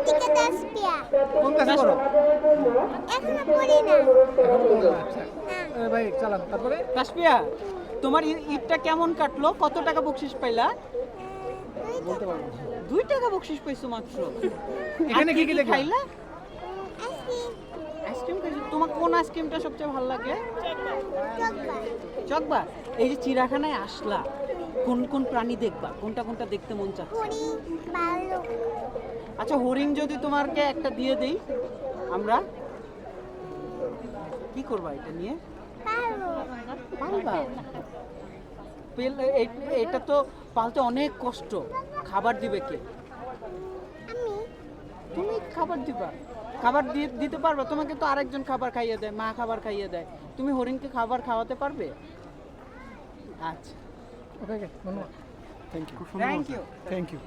থেকে 10 পিয়া কোন ক্লাসে পড়ো? এখনো পড়ি না। আচ্ছা ভাই চালান তারপরে কাশপিয়া, তোমার ঈদটা কেমন কাটলো? কত টাকা বকশিশ পাইলা? বলতে পারবো না। 2 টাকা বকশিশ পাইছো মাত্র। এখানে আর কি কি দেখলা? খাইলা? আইসক্রিম আইসক্রিম খাইছো। তোমার কোন আইসক্রিমটা সবচেয়ে ভালো লাগে? Chocobar Chocobar. এই যে চিড়িয়াখানায় আসলা, কোন কোন প্রাণী দেখবা? কোনটা কোনটা দেখতে মন চাচ্ছে? পড়ি ভালো আচ্ছা, হরিণ যদি তোমাকে একটা দিয়ে দেই, আমরা কি করবা এটা নিয়ে? পারবো পালবা? এটা তো পালতে অনেক কষ্ট। খাবার দিবে কে? আমি তুমি খাবার দিবা। খাবার দিতে পারবে? তোমাকে তো আরেকজন খাবার খাইয়ে দেয়, মা খাবার খাইয়ে দেয়। তুমি হরিণকে খাবার খাওয়াতে পারবে? আচ্ছা, ওকে ধন্যবাদ। Thank you thank you. Thank you